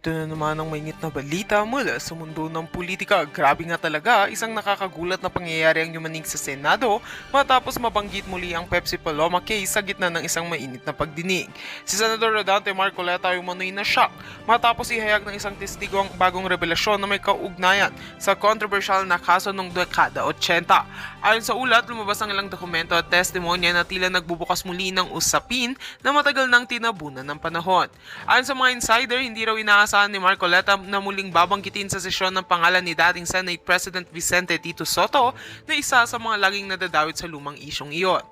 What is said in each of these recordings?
Ito na naman ang mainit na balita mula sa mundo ng politika. Grabe nga talaga, isang nakakagulat na pangyayari ang yumanig sa Senado matapos mabanggit muli ang Pepsi Paloma case sa gitna ng isang mainit na pagdinig. Si Senador Rodante Marcoleta ay umano'y na shock matapos ihayag ng isang testigo ang bagong revelasyon na may kaugnayan sa controversial na kaso noong dekada 80. Ayon sa ulat, lumabas ang ilang dokumento at testimonya na tila nagbubukas muli ng usapin na matagal nang tinabunan ng panahon. Ayon sa mga insider, hindi raw inaasahan ni Marcoleta na muling babanggitin sa sesyon ng pangalan ni dating Senate President Vicente Tito Soto na isa sa mga laging nadadawit sa lumang isyong iyon.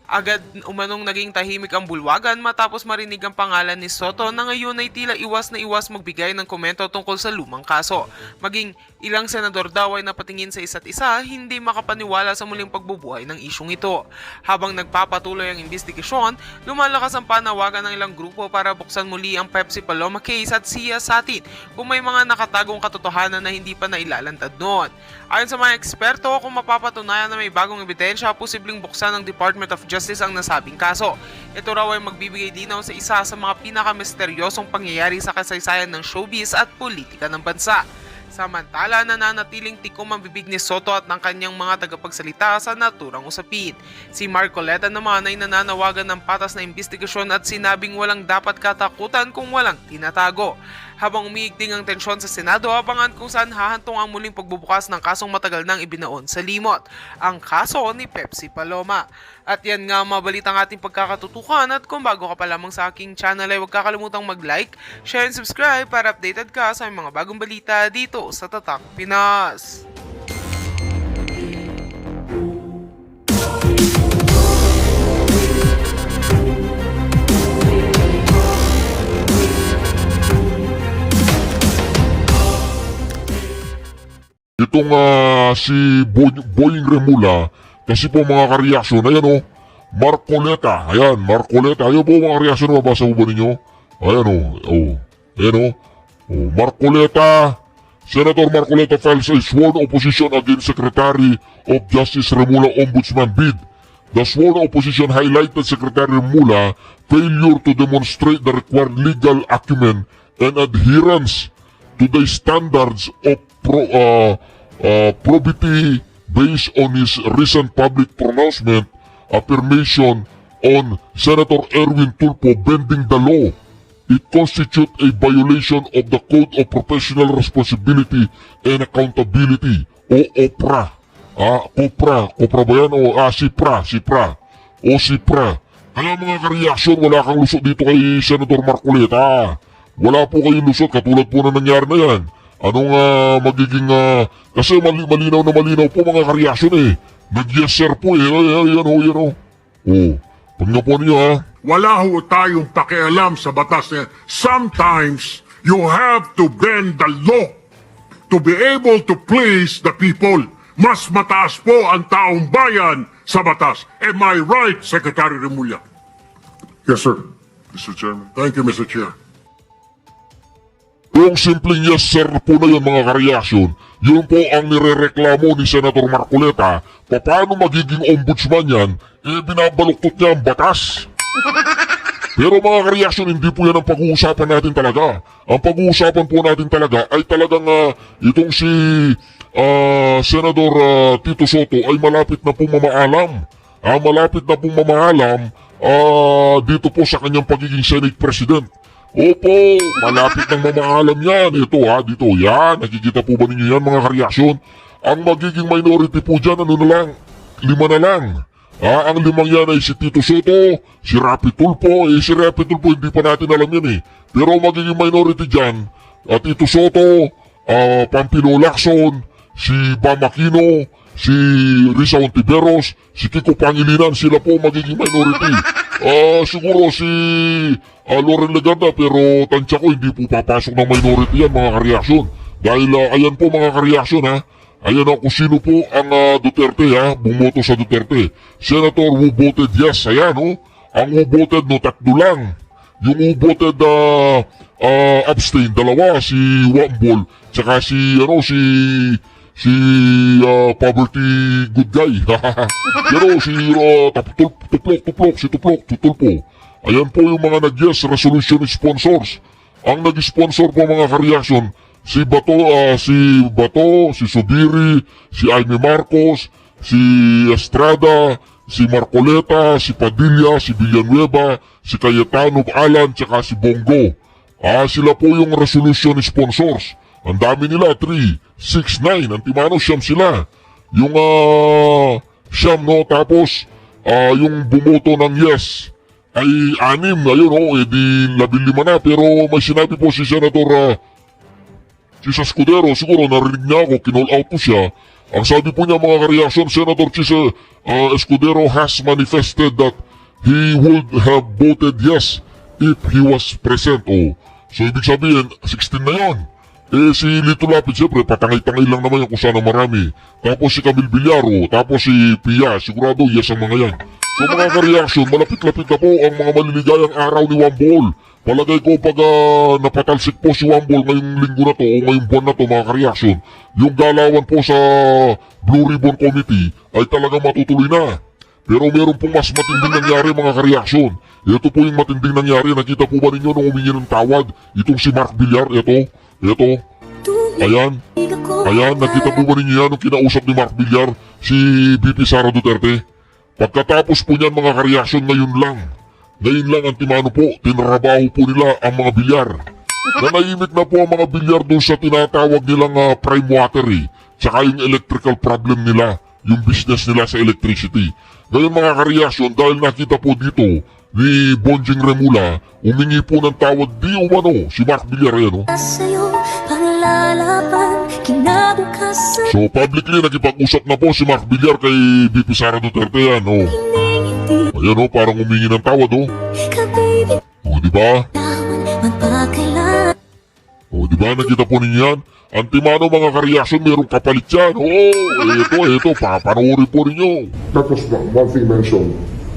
Agad umanong naging tahimik ang bulwagan matapos marinig ang pangalan ni Soto na ngayon ay tila iwas na iwas magbigay ng komento tungkol sa lumang kaso. Maging ilang senador daw ay napatingin sa isa't isa, hindi makapaniwala sa muling pagbubuhay ng isyong ito. Habang nagpapatuloy ang investigasyon, lumalakas ang panawagan ng ilang grupo para buksan muli ang Pepsi Paloma case at siyasatin kung may mga nakatagong katotohanan na hindi pa nailalantad noon. Ayon sa mga eksperto, kung mapapatunayan na may bagong ebidensya, posibleng buksan ng Department of Justice ang nasabing kaso. Ito raw ay magbibigay linaw sa isa sa mga pinakamisteryosong pangyayari sa kasaysayan ng showbiz at politika ng bansa. Samantala, nananatiling tikom ang bibig ni Soto at ng kanyang mga tagapagsalita sa naturang usapin. Si Marcoleta naman ay nananawagan ng patas na investigasyon at sinabing walang dapat katakutan kung walang tinatago. Habang umiigting ang tensyon sa Senado, abangan kung saan hahantong ang muling pagbubukas ng kasong matagal nang ibinaon sa limot, ang kaso ni Pepsi Paloma. At yan nga mga balitang ating pagkakatutukan, at kung bago ka pa lamang sa aking channel ay huwag kakalimutang mag-like, share and subscribe para updated ka sa mga bagong balita dito sa Tatak Pinas. Itong si Boying Remula, kasi po mga kareaksyon, ayan o, Marcoleta, ayan, Marcoleta, ayan po mga kareaksyon, mabasa mo ba ninyo? Ayan o, ayan o, Marcoleta, Senator Marcoleta files a sworn opposition against Secretary of Justice Remula Ombudsman bid. The sworn opposition highlighted Secretary Remula failure to demonstrate the required legal acumen and adherence to the standards of probity based on his recent public pronouncement affirmation on Senator Erwin Tulfo bending the law. It constitutes a violation of the Code of Professional Responsibility and Accountability o OPRA. Kopra ba yan? SIPRA. Kaya mga kareaksyon, wala kang lusot dito kay Senator Marcoleta. Wala po kayong lusot, katulad po na nangyari na yan. Anong magiging, kasi malinaw na malinaw po mga kareaksyon eh. Nag-yes sir po eh, yan o. Pag nga po niyo Wala ho tayong pakialam sa batas na sometimes you have to bend the law to be able to please the people. Mas mataas po ang taong bayan sa batas. Am I right, Secretary Remulla? Yes, sir. Mr. Chairman. Thank you, Mr. Chair. Yung simpleng yes sir po na yun mga kareaksyon, yun po ang nirereklamo ni Senator Marcoleta. Paano magiging ombudsman yan, binabaluktot niya ang batas. Pero mga kareaksyon, hindi po yan ang pag-uusapan natin talaga. Ang pag-uusapan po natin talaga ay talagang itong si Senador Tito Soto ay malapit na pong mamaalam. Dito po sa kanyang pagiging Senate President. Opo, malapit ng mamaalam yan. Ito dito, yan. Nakikita po ba ninyo yan mga kareaksyon? Ang magiging minority po dyan, 5 na lang. Ang 5 yan ay si Tito Soto, si Rapi Tulfo. Si Rapi Tulfo hindi pa natin alam yan eh. Pero magiging minority dyan, Tito Soto, Pampilo Lacson, si Bam Aquino, si Risa Ontiveros, si Kiko Pangilinan, sila po magiging minority. Siguro si Loren Legarda, pero tansya ko hindi po papasok ng minority yan mga kareaksyon. Dahil ayan po mga kareaksyon ayan kung sino po ang Duterte bumoto sa Duterte. Senator who voted yes, ayan ang who voted tatlo lang. Yung who voted abstain, 2, si Wambol, tsaka si poverty good guy. Pero si Tuplok. Ayan po yung mga nag-yes resolution sponsors. ang nag-sponsor po mga ka-reaction, si Bato, si Subiri, si Aimee Marcos, si Estrada, si Marcoleta, si Padilla, si Villanueva, si Cayetano Alan, tsaka si Bongo. Sila po yung resolution sponsors. Ang dami nila, 3, 6, 9, antimano, siyam sila. Yung siyam, no, tapos yung bumoto ng yes ay 6, ayun, di 15 na, pero may sinabi po si Senator Chisa Escudero, siguro narinig niya ako, kinall out po siya. Ang sabi po niya mga ka-reaction, Senator Chisa Escudero has manifested that he would have voted yes if he was present. So ibig sabihin, 16 na yun. Si Lito Lapid, siyempre, patangay-tangay lang naman yan kung saan marami. Tapos si Camille Villaro, tapos si Pia, sigurado yes ang mga yan. So mga ka-reaction, malapit-lapit na po ang mga maliligayang araw ni Wambol. Palagay ko pag napatalsik po si Wambol ngayong linggo na to o ngayong buwan na to mga ka-reaction, yung galawan po sa Blue Ribbon Committee ay talagang matutuloy na. Pero meron pong mas matinding nangyari mga ka-reaction. Ito po yung matinding nangyari. Nakita po ba ninyo nung humingi ng tawad? Itong si Mark Villar, ito. Ayan, nakita po ba ninyo yan nung kinausap ni Mark Villar si VP Sara Duterte? Pagkatapos po niyan mga ka-reaction, ngayon lang antimano po, tinrabaho po nila ang mga bilyar. Nanahimik na po ang mga bilyar doon sa tinatawag nilang prime water tsaka yung electrical problem nila, yung business nila sa electricity. Ngayon mga ka-reaction, dahil nakita po dito ni Bonjing Remula, umingi po ng tawad di umano si Mark Villar yan, So publicly nakipag-usap na po si Mark Villar kay VP Sara Duterte yan, Ayan parang humingi ng tawad, diba? Diba, nakita po ninyo yan? Antimano mga ka-reaction, merong kapalit yan. Ito, papanoorin po ninyo. That was one thing mentioned.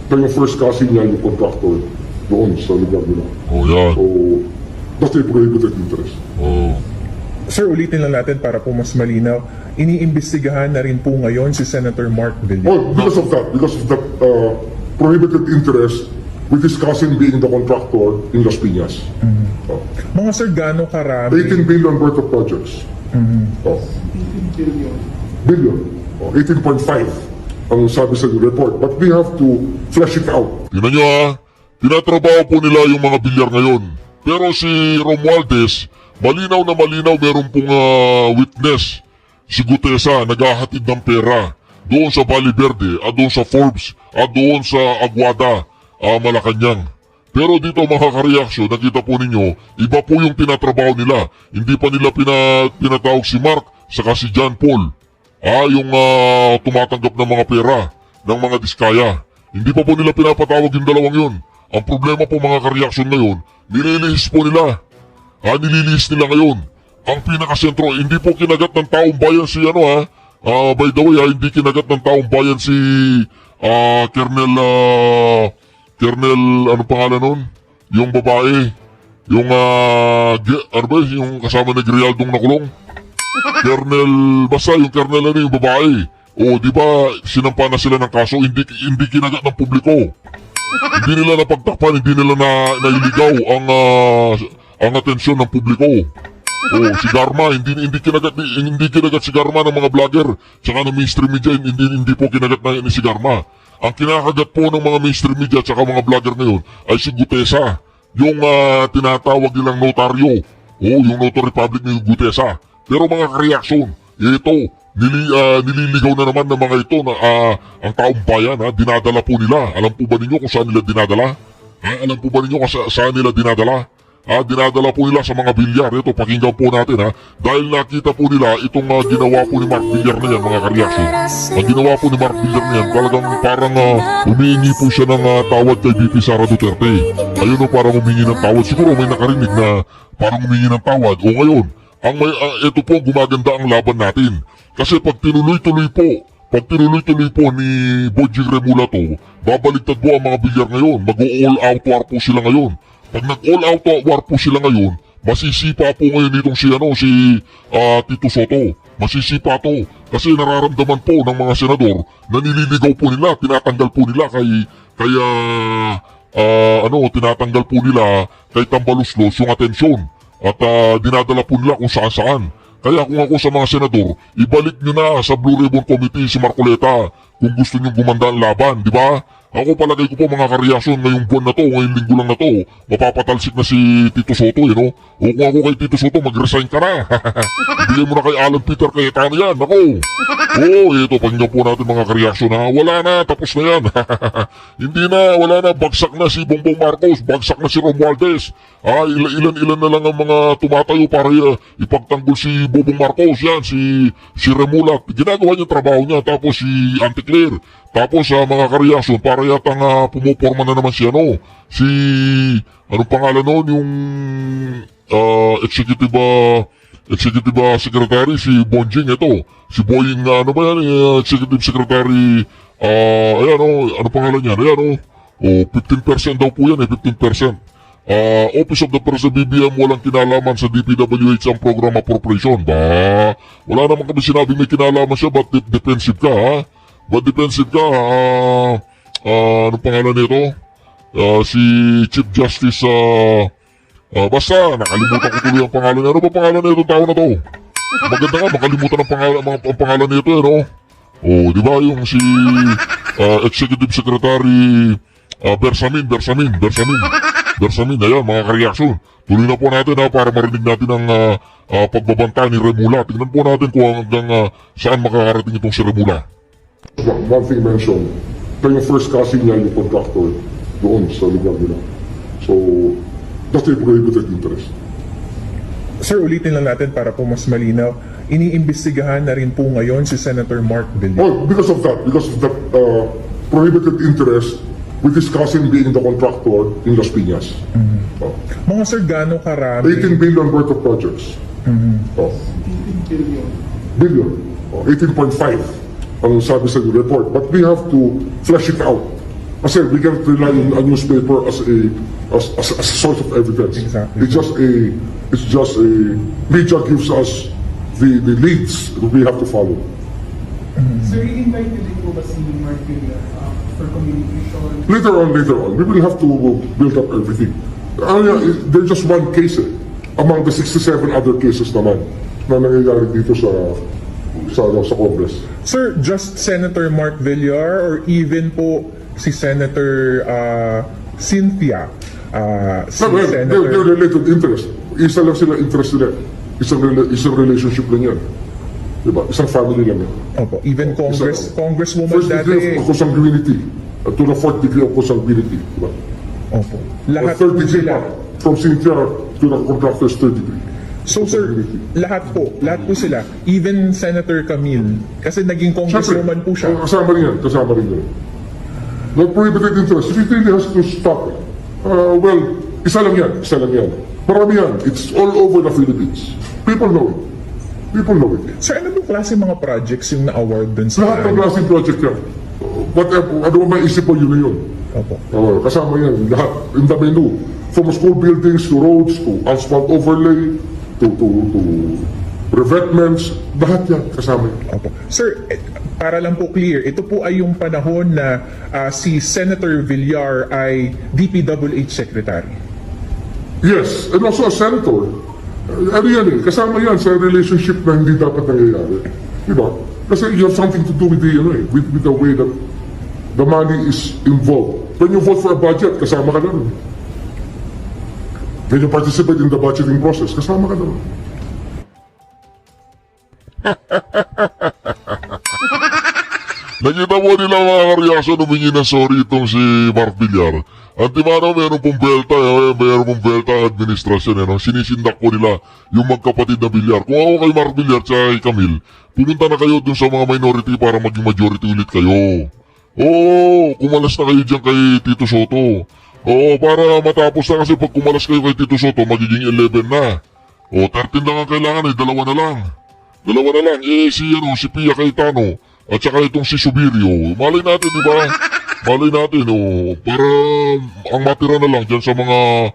Ito yung first kasi niya yung contractor doon sa lugar nila. Yan. So, that's a prohibited interest. Sir, ulitin lang natin para po mas malinaw. Iniimbestigahan na rin po ngayon si Senator Mark Villar. Because of that prohibited interest with his cousin being the contractor in Las Piñas. Mga sir, gaano karami? 18 billion worth of projects. 18 billion. 18.5 ang sabi sa report. But we have to flesh it out. Tingnan nyo tinatrabaho po nila yung mga bilyar ngayon. Pero si Romualdez, malinaw na malinaw meron pong witness. Si Gutesa, naghahatid ng pera doon sa Valle Verde, doon sa Forbes, doon sa Aguada, Malacanang. Pero dito mga ka-reaction, nakita po ninyo, iba po yung tinatrabaho nila. Hindi pa nila pinatawag si Mark, saka si John Paul. Yung tumatanggap ng mga pera, ng mga diskaya. Hindi pa po nila pinapatawag yung dalawang yun. Ang problema po mga ka-reaction ngayon, nililihis po nila. Nililihis nila ngayon. Ang pinakasentro, hindi po kinagat ng taong bayan si by the way, hindi kinagat ng taong bayan si Colonel, ano pangalan nun? Yung babae. Yung, yung kasama ni Grialdong nakulong. Basta yung Colonel yung babae. Di ba, sinampa na sila ng kaso, hindi kinagat ng publiko. Hindi nila napagtakpan, hindi nila nailigaw ang atensyon ng publiko. Si Garma, hindi kinagat si Garma ng mga vlogger, tsaka ng mainstream media, hindi po kinagat na si Garma. Ang kinakagat po ng mga mainstream media tsaka mga vlogger ngayon ay si Gutesa, yung tinatawag nilang notaryo, yung notary public ni Gutesa. Pero mga ka-reaction, ito, nililigaw na naman ng mga ito na ang taong bayan, dinadala po nila. Alam po ba ninyo kung saan nila dinadala? Alam po ba ninyo kung saan nila dinadala? Dinadala po nila sa mga bilyar. Ito, pakinggan po natin dahil nakita po nila itong ginawa po ni Mark Villar na yan mga ka-reaction. Ang ginawa po ni Mark Villar na yan, talagang parang humihingi po siya ng tawad kay VP Sara Duterte. Ayun parang humingi ng tawad. Siguro may nakarinig na parang humingi ng tawad. Ngayon, ito po gumaganda ang laban natin. Kasi pag tinuloy-tuloy po ni Bonjing Remula to, babaliktad po ang mga bilyar ngayon. Mag-all out war po sila ngayon. Pag nag-all out war po sila ngayon, masisipa po ngayon itong si Tito Soto. Masisipa to. Kasi nararamdaman po ng mga senador na nililigaw po nila, tinatanggal po nila tinatanggal po nila kay Tambaluslos yung atensyon. at dinadala po nila kung saan-saan. Kaya kung ako sa mga senador, ibalik nyo na sa Blue Ribbon Committee si Marcoleta kung gusto nyo gumanda ang laban, di ba? Ako palagay ko po mga kareaksyon ngayong buwan na to, ngayong linggo lang na to, mapapatalsik na si Tito Soto, no? O kung ako kay Tito Soto, mag-resign ka na. Bigyan mo na kay Alan Peter Cayetano yan, ako. Ito, pakinggan po natin mga kareaksyon ha. Wala na, tapos na yan. Hindi na, wala na, bagsak na si Bongbong Marcos, bagsak na si Romualdez. Ilan-ilan na lang ang mga tumatayo para ipagtanggol si Bongbong Marcos, yan, si Remulat. Ginagawa niya trabaho niya, tapos si Auntie Claire. Tapos mga kareaksyon, para yatang pumuporma na naman si anong pangalan noon, yung executive secretary, si Bonjing, ito. Si Boying, ano ba yan, executive secretary, ano pangalan niyan, 15% daw po yan, 15%. Office of the President BBM walang kinalaman sa DPWH ang program appropriation. Wala naman kami sinabi may kinalaman siya, but defensive ka, ha? Anong pangalan nito? Si Chief Justice, basta, nakalimutan ko tuloy ang pangalan niya. Ano ba pangalan nito tao na to? Maganda nga, makalimutan ang pangalan nito, di ba yung si Executive Secretary Bersamin, ayan, mga kareaksyon. Tuloy na po natin para marinig natin ang pagbabanta ni Remula. Tingnan po natin kung hanggang saan makakarating itong si Remula. One thing mentioned, ito yung first kasi niya yung contractor doon sa lugar nila. So, that's a prohibited interest. Sir, ulitin lang natin para po mas malinaw. Iniimbestigahan na rin po ngayon si Senator Mark Villar. Well, because of that prohibited interest with his cousin being the contractor in Las Piñas. Mga sir, gano'ng karami? 18 billion worth of projects. 18 billion. 18.5 ang sabi sa report. But we have to flesh it out. Kasi we can't rely on a newspaper as a source of evidence. Exactly. It's just a media gives us the leads that we have to follow. Sir, i-invite niyo din po ba si Mark Villar for communication? Later on, we will have to build up everything. There's just one case among the 67 other cases naman na nangyayari dito sa Congress. Sir, just Senator Mark Villar or even po si Senator Cynthia? They're related interest. Isa lang sila interest nila. Isang relationship lang yan. Diba? Isang family lang yan. Opo, even Congresswoman First degree dati. of consanguinity to the fourth degree of consanguinity. Diba? Opo. Or Lahat third po degree sila. pa. From Cynthia to the contractor's third degree. So sir, lahat po sila. Even Senator Camille. Kasi naging congresswoman po siya. Kasama rin yan. Not prohibited interest. If it really has to stop it, well, isa lang yan. Marami yan. It's all over the Philippines. People know it. Sir, ano pong klase mga projects yung na-award dun sa... Lahat ng klaseng project yan. Whatever, ano ba maisip mo, yun na yun. Opo. Kasama yan. Lahat. In the menu. From school buildings to roads to asphalt overlay to revetments. Lahat yan. Kasama yan. Opo. Sir, para lang po clear, ito po ay yung panahon na si Senator Villar ay DPWH Secretary. Yes, and also a senator. Ano yan kasama yan sa relationship na hindi dapat nangyayari. Diba? Kasi you have something to do with with the way that the money is involved. When you vote for a budget, kasama ka na. When you participate in the budgeting process, kasama ka na. Nakita mo nila mga kareaksyon, humingi ng sorry itong si Mark Villar. Antimano, mayroon pong belta ang administrasyon, sinisindak po nila yung magkapatid na Villar. Kung ako kay Mark Villar at kay Camille, pumunta na kayo dun sa mga minority para maging majority ulit kayo. Kumalas na kayo dyan kay Tito Soto. Para matapos na, kasi pag kumalas kayo kay Tito Soto, magiging 11 na. 13 lang ang kailangan, dalawa na lang. Si Pia Cayetano at saka itong si Subirio. Malay natin, di ba? Para ang matira na lang dyan sa mga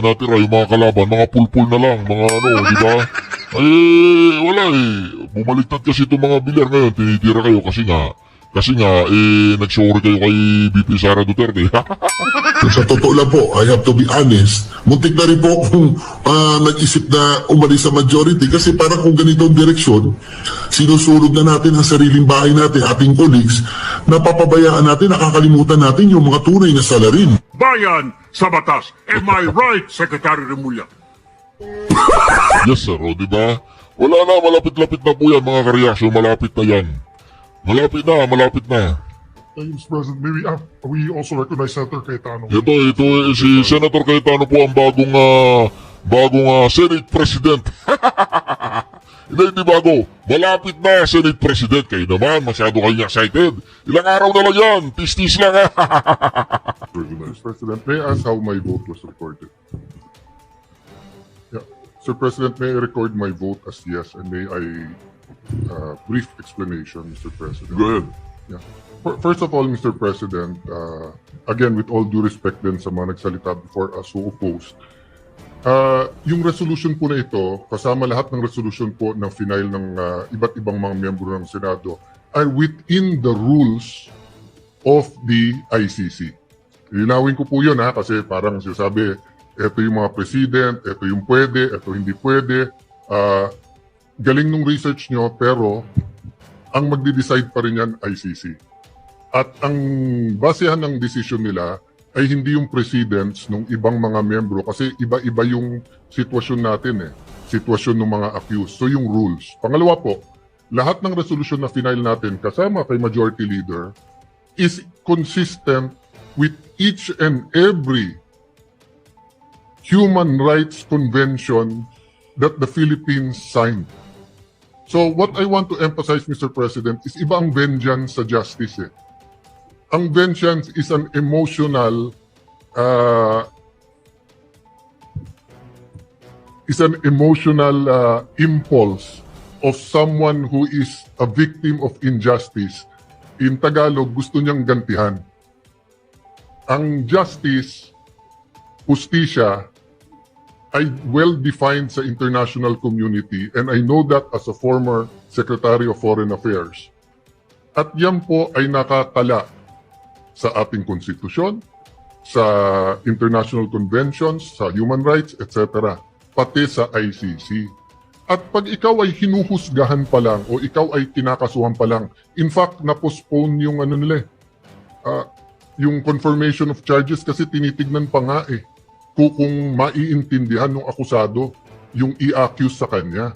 natira, yung mga kalaban, mga pulpul na lang, di ba? Wala Bumaliktad kasi itong mga Villar ngayon, tinitira kayo kasi nga, Kasi nga, nag-sorry kayo kay BP Sara Duterte. Sa totoo lang po, I have to be honest, muntik na rin po kung nag-isip na umalis sa majority kasi parang kung ganito ang direksyon, sinusulog na natin ang sariling bahay natin, ating colleagues, napapabayaan natin, nakakalimutan natin yung mga tunay na salarin. Bayan sa batas. Am I right, Secretary Remulla? Yes sir, o diba? Wala na, malapit-lapit na po yan mga kareaksyon, malapit na yan. Malapit na, malapit na. Mr. President, maybe we also recognize Senator Cayetano. Ito, si Senator Cayetano po ang bagong Senate President. Hindi bago. Malapit na Senate President. Kayo naman, masyado kayong excited. Ilang araw na lang yan. Tis-tis lang ha. Mr. President, may I ask how my vote was recorded? Yeah. Sir President, may I record my vote as yes, and may I brief explanation, Mr. President? Go ahead. Yeah. First of all, Mr. President, again, with all due respect din sa mga nagsalita before us who opposed, yung resolution po na ito, kasama lahat ng resolution po ng final ng iba't ibang mga miyembro ng Senado, are within the rules of the ICC. Linawin ko po yun kasi parang sinasabi, ito yung mga president, ito yung pwede, ito hindi pwede. Galing nung research nyo, pero ang magdi-decide pa rin yan ICC. At ang basehan ng decision nila ay hindi yung presidents ng ibang mga miyembro kasi iba-iba yung sitwasyon natin sitwasyon ng mga accused. So yung rules. Pangalawa po, lahat ng resolution na final natin kasama kay Majority Leader is consistent with each and every human rights convention that the Philippines signed. So what I want to emphasize, Mr. President, is iba ang vengeance sa justice. Ang vengeance is an emotional impulse of someone who is a victim of injustice. In Tagalog, gusto niyang gantihan. Ang justice, justisya, ay well-defined sa international community, and I know that as a former Secretary of Foreign Affairs. At yan po ay nakatala sa ating konstitusyon, sa international conventions, sa human rights, etc., pati sa ICC. At pag ikaw ay hinuhusgahan pa lang o ikaw ay kinakasuhan pa lang, in fact, na-postpone yung yung confirmation of charges kasi tinitignan pa nga kung maiintindihan ng akusado yung i-accuse sa kanya.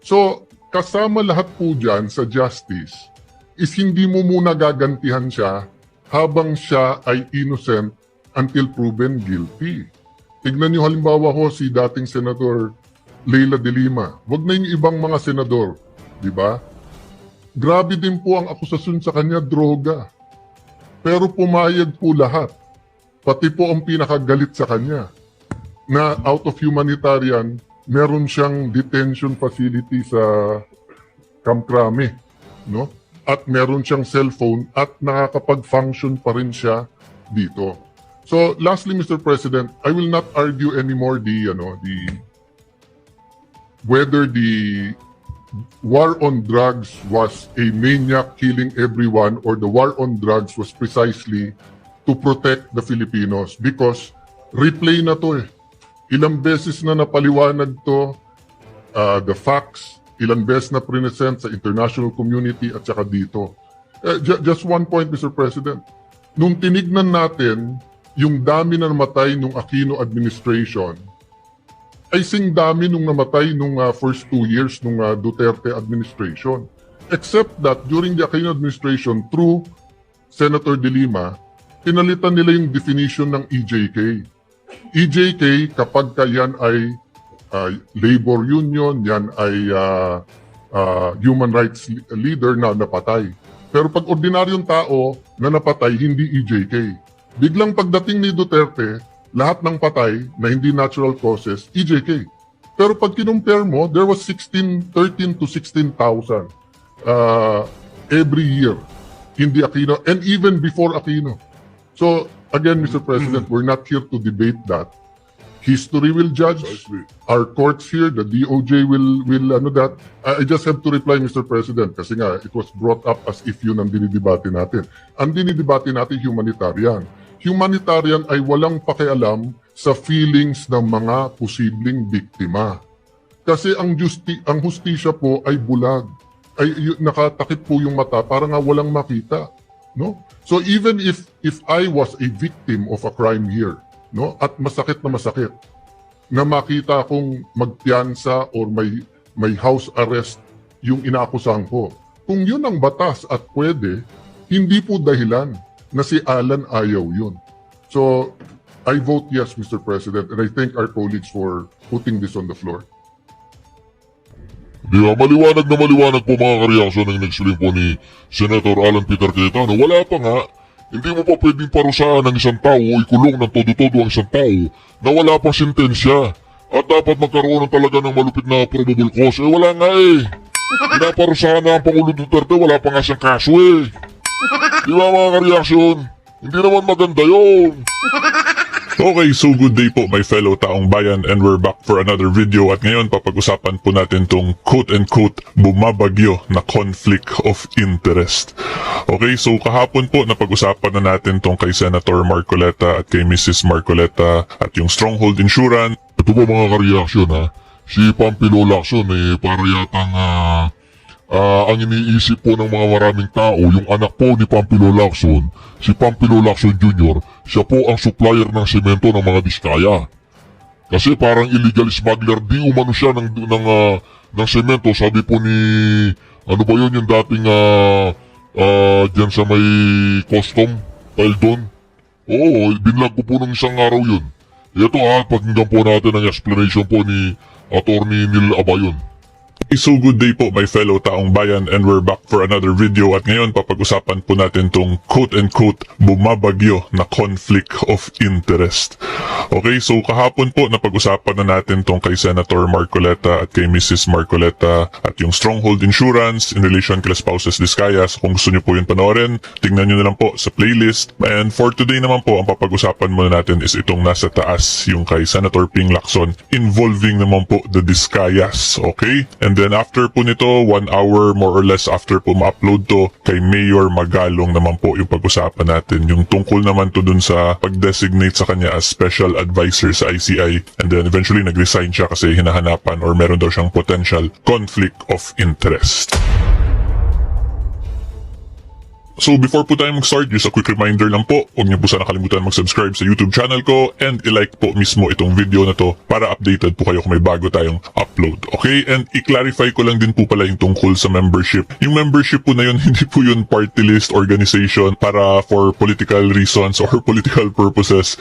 So, kasama lahat po dyan sa justice is hindi mo muna gagantihan siya habang siya ay innocent until proven guilty. Tignan niyo halimbawa si dating Senator Leila de Lima. Wag na yung ibang mga senador, di ba? Grabe din po ang akusasyon sa kanya, droga. Pero pumayag po lahat. Pati po ang pinakagalit sa kanya na out of humanitarian, meron siyang detention facility sa Camp Crame, no? At meron siyang cellphone at nakakapag-function pa rin siya dito. So, lastly, Mr. President, I will not argue anymore whether the war on drugs was a maniac killing everyone or the war on drugs was precisely to protect the Filipinos, because replay na to Ilang beses na napaliwanag to, the facts, ilang beses na present sa international community at saka dito. Just one point, Mr. President. Nung tinignan natin yung dami na namatay nung Aquino administration, ay sing dami nung namatay nung first 2 years nung Duterte administration. Except that during the Aquino administration, through Senator De Lima, pinalitan nila yung definition ng EJK. EJK, kapag yan ay labor union, yan ay human rights leader na napatay. Pero pag ordinaryong tao na napatay, hindi EJK. Biglang pagdating ni Duterte, lahat ng patay na hindi natural causes, EJK. Pero pag kinumpare mo, there was 13 to 16,000 every year in the Aquino, and even before Aquino. So, again, Mr. President, we're not here to debate that. History will judge. Our courts here, the DOJ will ano that. I just have to reply, Mr. President, kasi nga, it was brought up as if yun ang dinidebate natin. Ang dinidebate natin, humanitarian. Humanitarian ay walang pakialam sa feelings ng mga posibleng biktima. Kasi ang hustisya po ay bulag. Nakatakip po yung mata para nga walang makita. No? So even if I was a victim of a crime here, no, at masakit na makita kong magpiyansa or may house arrest yung inaakusahan ko. Kung yun ang batas at pwede, hindi po dahilan na si Alan ayaw yun. So I vote yes, Mr. President, and I thank our colleagues for putting this on the floor. Di ba, maliwanag na maliwanag po mga kareaksyon ng nag-explain po ni Senator Alan Peter Cayetano. Wala pa nga, hindi mo pa pwedeng parusahan ng isang tao o ikulong ng todo-todo ang isang tao na wala pang sentensya. At dapat magkaroon ng talaga ng malupit na probable cause. Wala nga eh. Pinaparusahan na ang Pangulong Duterte, wala pa nga siyang kaso eh. Di ba mga kareaksyon? Hindi naman maganda yun. Okay, so good day po my fellow taong bayan, and we're back for another video, at ngayon papag-usapan po natin tong quote-unquote bumabagyo na conflict of interest. Okay, so kahapon po napag-usapan na natin tong kay Senator Marcoleta at kay Mrs. Marcoleta at yung Stronghold Insurance. Ito ba mga kareaksyon ha? Si Pampilo Lacson para yatang ang iniisip po ng mga maraming tao, yung anak po ni Pampilo Lacson, si Pampilo Lacson Jr., siya po ang supplier ng semento ng mga Diskaya. Kasi parang illegal smuggler, di umano siya ng semento, sabi po ni, ano ba yun, yung dating dyan sa may custom, Taldon. Oo, binlag ko po ng isang araw yun. Ito pakinggan po natin ang explanation po ni Attorney Neil Abayon. So good day po my fellow taong bayan, and we're back for another video, at ngayon papag-usapan po natin tong quote-unquote bumabagyo na conflict of interest. Okay, so kahapon po napag-usapan na natin tong kay Senator Marcoleta at kay Mrs. Marcoleta at yung Stronghold Insurance in relation kay spouses Discayas. Kung gusto nyo po yun panoorin, tingnan nyo na lang po sa playlist. And for today naman po, ang papag-usapan muna natin is itong nasa taas, yung kay Senator Ping Lacson, involving naman po the Discayas. Okay, and then after po nito, 1 hour more or less after po ma-upload to, kay Mayor Magalong naman po yung pag-usapan natin. Yung tungkol naman to dun sa pag-designate sa kanya as special advisor sa ICI, and then eventually nag-resign siya kasi hinahanapan or meron daw siyang potential conflict of interest. So before po tayo mag-start, just a quick reminder lang po, huwag niyo po sana kalimutan mag-subscribe sa YouTube channel ko and i-like po mismo itong video na to para updated po kayo kung may bago tayong upload. Okay? And i-clarify ko lang din po pala yung tungkol sa membership. Yung membership po na yun, hindi po yun party list organization para for political reasons or political purposes.